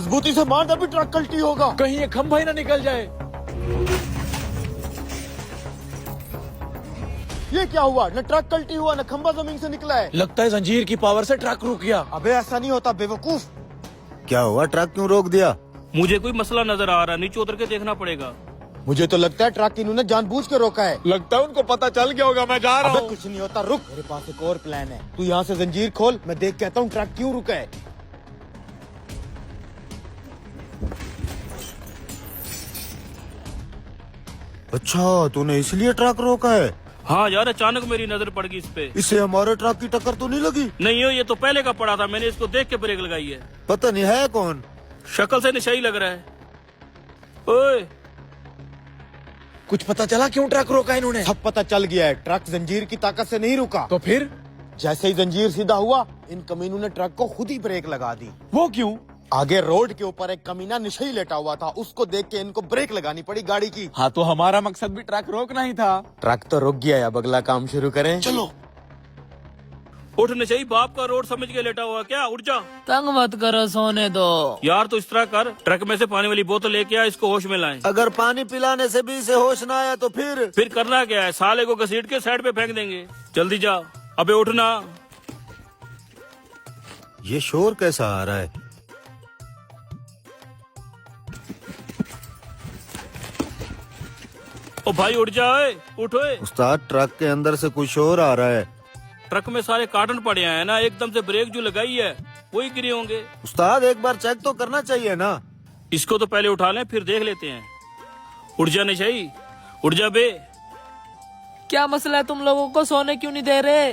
मजबूती से मार, तभी ट्रक कल्टी होगा। कहीं ये खंभा ही ना निकल जाए। ये क्या हुआ? न ट्रक कल्टी हुआ, न खंभा जमीन से निकला है। लगता है जंजीर की पावर से ट्रक रुक गया। अबे ऐसा नहीं होता बेवकूफ। क्या हुआ, ट्रक क्यों रोक दिया? मुझे कोई मसला नजर आ रहा है, नीचे उतर के देखना पड़ेगा। मुझे तो लगता है ट्रक इन्होंने जानबूझ के रोका है। लगता है उनको पता चल गया होगा। मैं जा रहा अबे हूँ। कुछ नहीं होता, रुक, मेरे पास एक और प्लान है। तू यहाँ से जंजीर खोल, मैं देख के आता हूँ ट्रक क्यों रुका है। अच्छा, तूने इसलिए ट्रक रोका है? हाँ यार, अचानक मेरी नजर पड़ गई इस पे। इससे हमारे ट्रक की टक्कर तो नहीं लगी? नहीं हो, ये तो पहले का पड़ा था, मैंने इसको देख के ब्रेक लगाई है। पता नहीं है कौन, शक्ल से नशा ही लग रहा है। ओए, कुछ पता चला क्यों ट्रक रोका इन्होंने? सब पता चल गया है, ट्रक जंजीर की ताकत से नहीं रुका। तो फिर जैसे ही जंजीर सीधा हुआ, इन कमीनों ने ट्रक को खुद ही ब्रेक लगा दी। वो क्यों? आगे रोड के ऊपर एक कमीना नशे लेटा हुआ था, उसको देख के इनको ब्रेक लगानी पड़ी गाड़ी की। हाँ, तो हमारा मकसद भी ट्रक रोकना ही था। ट्रक तो रुक गया है, अब अगला काम शुरू करें। चलो। उठ नशई, बाप का रोड समझ के लेटा हुआ क्या? उठ जा। तंग मत करो, सोने दो। यार तो इस तरह कर, ट्रक में से पानी वाली बोतल लेके आ, इसको होश में लाएं। अगर पानी पिलाने से भी इसे होश ना आया तो फिर करना क्या है, साले को घसीट के साइड पे फेंक देंगे। जल्दी जा, अबे उठना। ये शोर कैसा आ रहा है? ओ भाई उठ जाए, उठोए। उस्ताद, ट्रक के अंदर से कुछ शोर आ रहा है। ट्रक में सारे कार्टन पड़े हैं ना, एकदम से ब्रेक जो लगाई है वही गिरे होंगे। उस्ताद, एक बार चेक तो करना चाहिए ना। इसको तो पहले उठा लें, फिर देख लेते हैं। उठ जा नशई, उठ जा बे। क्या मसला है, तुम लोगों को सोने क्यों नहीं दे रहे?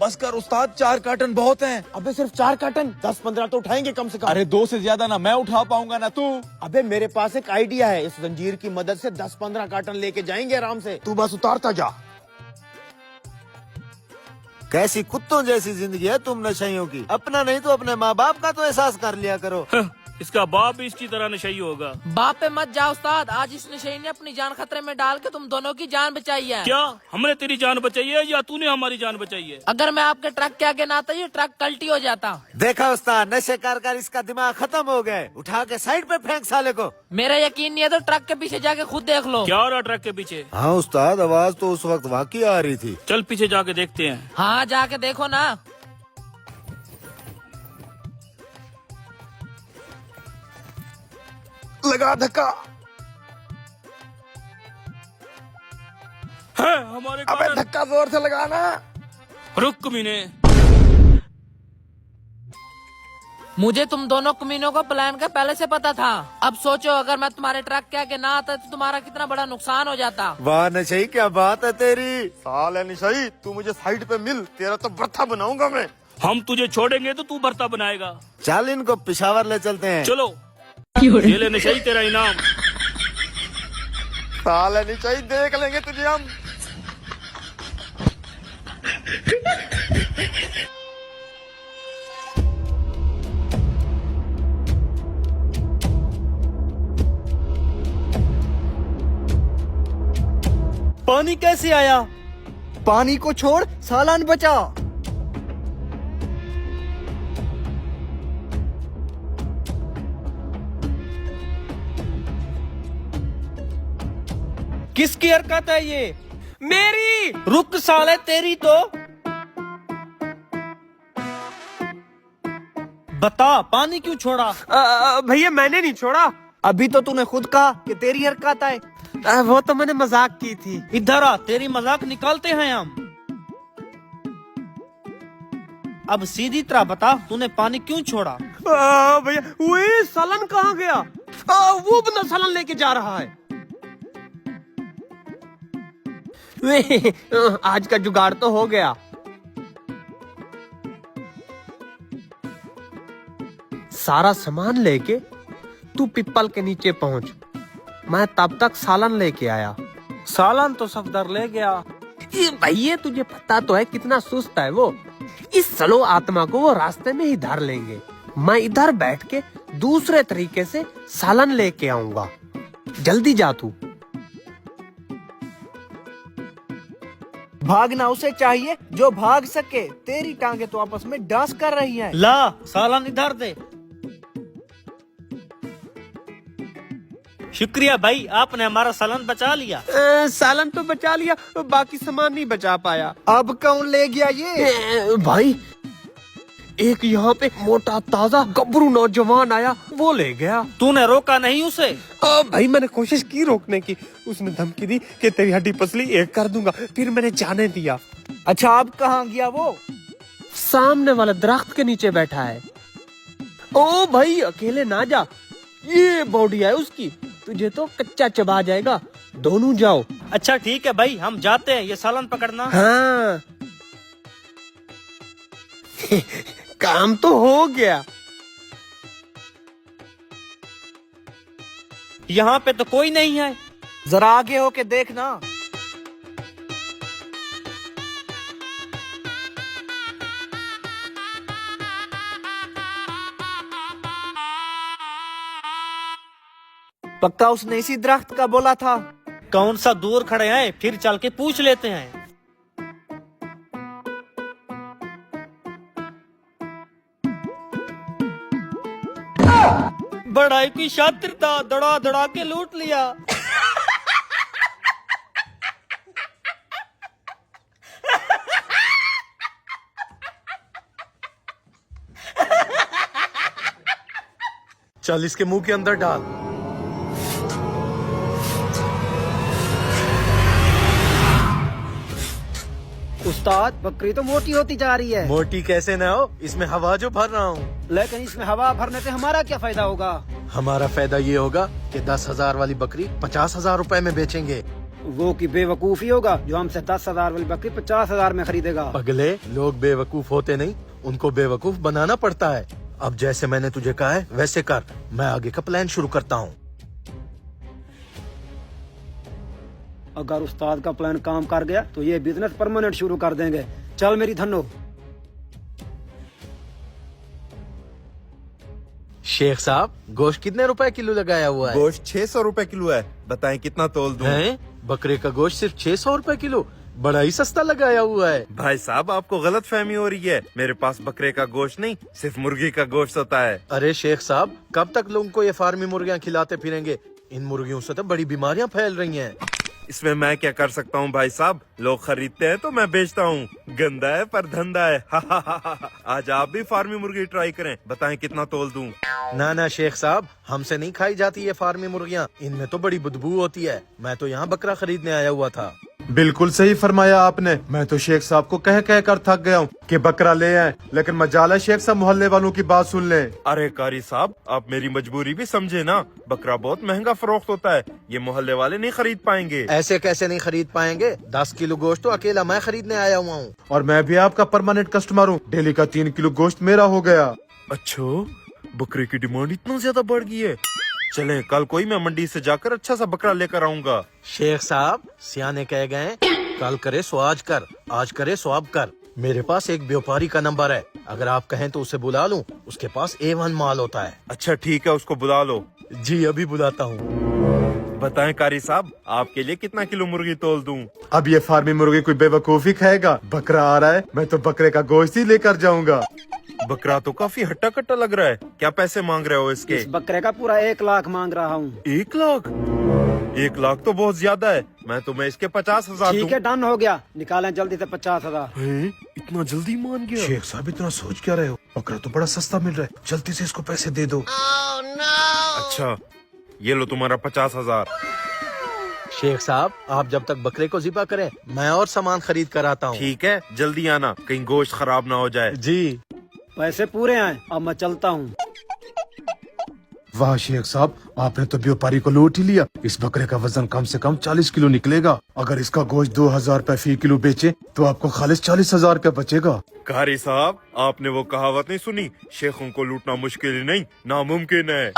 बस कर उस्ताद, 4 कार्टन बहुत हैं। अबे सिर्फ 4 कार्टन, 10-15 तो उठाएंगे कम से कम। अरे 2 से ज्यादा ना मैं उठा पाऊंगा ना तू। अबे मेरे पास एक आइडिया है, इस जंजीर की मदद से 10-15 कार्टन लेके जाएंगे आराम से। तू बस उतारता जा। कैसी कुत्तों जैसी जिंदगी है तुम नशइयों की। अपना नहीं तो अपने माँ बाप का तो एहसास कर लिया करो। इसका बाप भी इसकी तरह नशई होगा। बाप पे मत जाओ उस्ताद, आज इस नशे ने अपनी जान खतरे में डाल के तुम दोनों की जान बचाई है। क्या हमने तेरी जान बचाई है या तूने हमारी जान बचाई है? अगर मैं आपके ट्रक के आगे ना आता, ये ट्रक कल्टी हो जाता। देखा उस्ताद, नशे कर इसका दिमाग खत्म हो गया। उठा के साइड पे फेंक साले को। मेरा यकीन नहीं है तो ट्रक के पीछे जाके खुद देख लो। क्या हो रहा ट्रक के पीछे? हाँ उस्ताद, आवाज तो उस वक्त वाकई आ रही थी। चल पीछे जाके देखते हैं। हाँ जाके देखो ना। लगा धक्का। है हमारे अबे कारण। धक्का जोर से लगाना। रुक कमीने। मुझे तुम दोनों कमीनों को प्लान का पहले से पता था। अब सोचो, अगर मैं तुम्हारे ट्रक के आगे ना आता तो तुम्हारा कितना बड़ा नुकसान हो जाता। वाह नशई, क्या बात है तेरी। साले निशाई, तू मुझे साइड पे मिल, तेरा तो बर्था बनाऊंगा मैं। हम तुझे छोड़ेंगे तो तू भरता बनाएगा। चल इनको पिशावर ले चलते हैं। चलो, ये ले नशई तेरा इनाम। साले निशाई, देख लेंगे तुझे हम। पानी कैसे आया? पानी को छोड़, सालान बचा। किसकी हरकत है ये? मेरी। रुक साले, तेरी तो। बता, पानी क्यों छोड़ा? भैया मैंने नहीं छोड़ा। अभी तो तूने खुद कहा कि तेरी हरकत है। वो तो मैंने मजाक की थी। इधर आ, तेरी मजाक निकालते हैं हम। अब सीधी तरह बता, तूने पानी क्यों छोड़ा? भैया वो सालन कहाँ गया? वो बंदा सालन लेके जा रहा है। आज का जुगाड़ तो हो गया। सारा सामान लेके तू पिपल के नीचे पहुंच। मैं तब तक सालन लेके आया। सालन तो सफदर ले गया। भैया तुझे पता तो है कितना सुस्त है वो। इस सलो आत्मा को वो रास्ते में ही धर लेंगे। मैं इधर बैठ के दूसरे तरीके से सालन लेके आऊंगा। जल्दी जा तू। भागना उसे चाहिए जो भाग सके। तेरी टांगे तो आपस में डांस कर रही हैं। ला, सालन इधर दे। शुक्रिया भाई, आपने हमारा सालन बचा लिया। सालन तो बचा लिया, बाकी सामान नहीं बचा पाया। अब कौन ले गया ये? भाई एक यहाँ पे मोटा ताजा गब्रू नौजवान आया, वो ले गया। तूने रोका नहीं उसे? भाई मैंने कोशिश की रोकने की, उसने धमकी दी कि तेरी हड्डी पसली एक कर दूंगा, फिर मैंने जाने दिया। अच्छा अब कहाँ गया वो? सामने वाला दरख्त के नीचे बैठा है। ओ भाई अकेले ना जा, ये बॉडी है उसकी, तुझे तो कच्चा चबा जाएगा, दोनों जाओ। अच्छा ठीक है भाई, हम जाते हैं, ये सालन पकड़ना। हाँ काम तो हो गया। यहाँ पे तो कोई नहीं है। जरा आगे होके देखना। पक्का उसने इसी दरख्त का बोला था। कौन सा दूर खड़े हैं, फिर चल के पूछ लेते हैं। बड़ाई की शातिर था, दड़ा दड़ा के लूट लिया। चल इसके मुंह के अंदर डाल। उस्ताद बकरी तो मोटी होती जा रही है। मोटी कैसे ना हो, इसमें हवा जो भर रहा हूँ। लेकिन इसमें हवा भरने से हमारा क्या फायदा होगा? हमारा फायदा ये होगा कि 10,000 वाली बकरी 50,000 रुपए में बेचेंगे। वो की बेवकूफी होगा जो हमसे 10,000 वाली बकरी 50,000 में खरीदेगा। अगले लोग बेवकूफ होते नहीं, उनको बेवकूफ बनाना पड़ता है। अब जैसे मैंने तुझे कहा है वैसे कर, मैं आगे का प्लान शुरू करता हूँ। अगर उस्ताद का प्लान काम कर गया तो ये बिजनेस परमानेंट शुरू कर देंगे। चल मेरी धन्नो। शेख साहब गोश्त कितने रुपए किलो लगाया हुआ है? गोश्त 600 रुपए किलो है, बताएं कितना तोल दूं? हैं? बकरे का गोश्त सिर्फ 600 रुपए किलो, बड़ा ही सस्ता लगाया हुआ है। भाई साहब आपको गलत फहमी हो रही है, मेरे पास बकरे का गोश्त नहीं सिर्फ मुर्गी का गोश्त होता है। अरे शेख साहब कब तक लोगों को ये फार्मी मुर्गियाँ खिलाते फिरेंगे? इन मुर्गियों से तो बड़ी बीमारियां फैल रही हैं। इसमें मैं क्या कर सकता हूँ भाई साहब, लोग खरीदते हैं तो मैं बेचता हूँ। गंदा है पर धंधा है। आज आप भी फार्मी मुर्गी ट्राई करें, बताएं कितना तोल दूं? ना ना शेख साहब, हमसे नहीं खाई जाती ये फार्मी मुर्गियाँ, इनमें तो बड़ी बदबू होती है। मैं तो यहाँ बकरा खरीदने आया हुआ था। बिल्कुल सही फरमाया आपने। मैं तो शेख साहब को कह कह कर थक गया हूँ कि बकरा ले आए, लेकिन मजाल है शेख साहब मोहल्ले वालों की बात सुन लें। अरे कारी साहब आप मेरी मजबूरी भी समझे ना, बकरा बहुत महंगा फरोख्त होता है, ये मोहल्ले वाले नहीं खरीद पाएंगे। ऐसे कैसे नहीं खरीद पाएंगे? 10 किलो गोश्त तो अकेला मैं खरीदने आया हुआ हूँ। और मैं भी आपका परमानेंट कस्टमर हूँ, डेली का 3 किलो गोश्त मेरा हो गया। अच्छा बकरे की डिमांड इतना ज्यादा बढ़ गई है। चलें कल कोई मैं मंडी से जाकर अच्छा सा बकरा लेकर आऊंगा। शेख साहब सियाने कह गए कल करे सो आज कर, आज करे सो अब कर। मेरे पास एक व्यापारी का नंबर है, अगर आप कहें तो उसे बुला लूं, उसके पास A1 माल होता है। अच्छा ठीक है उसको बुला लो। जी अभी बुलाता हूँ। बताएं कारी साहब आपके लिए कितना किलो मुर्गी तोल दूं? अब ये फार्मी मुर्गी कोई बेवकूफी खाएगा? बकरा आ रहा है, मैं तो बकरे का गोश्त ही लेकर जाऊंगा। बकरा तो काफी हट्टा कट्टा लग रहा है, क्या पैसे मांग रहे हो इसके? इस बकरे का पूरा 1 लाख मांग रहा हूँ। 1 लाख? 1 लाख तो बहुत ज्यादा है, मैं तुम्हें इसके 50,000 ठीक है डन हो गया, निकालें जल्दी से 50,000। इतना जल्दी मान गया? शेख साहब इतना सोच क्या रहे हो? बकरा तो बड़ा सस्ता मिल रहा है, जल्दी से इसको पैसे दे दो। अच्छा ये लो तुम्हारा 50,000। शेख साहब आप जब तक बकरे को ज़िबा करें मैं और सामान खरीद कर आता हूँ। ठीक है जल्दी आना, कहीं गोश्त खराब ना हो जाए। जी पैसे पूरे आए, अब मैं चलता हूँ। वाह शेख साहब आपने तो व्यापारी को लूट ही लिया। इस बकरे का वजन कम से कम 40 किलो निकलेगा। अगर इसका गोश्त 2,000 रुपए फी किलो बेचे तो आपको खालिस 40,000 रुपए बचेगा। कारी साहब आपने वो कहावत नहीं सुनी, शेखों को लूटना मुश्किल ही नहीं नामुमकिन है।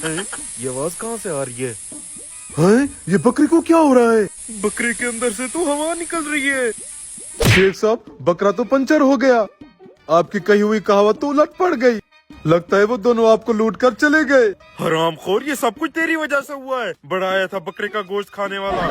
ये आवाज कहाँ से आ रही है? ये बकरी को क्या हो रहा है? बकरे के अंदर से तो हवा निकल रही है। शेख साहब बकरा तो पंचर हो गया, आपकी कही हुई कहावत तो उलट पड़ गई। लगता है वो दोनों आपको लूट कर चले गए। हरामखोर ये सब कुछ तेरी वजह से हुआ है, बड़ा आया था बकरे का गोश्त खाने वाला।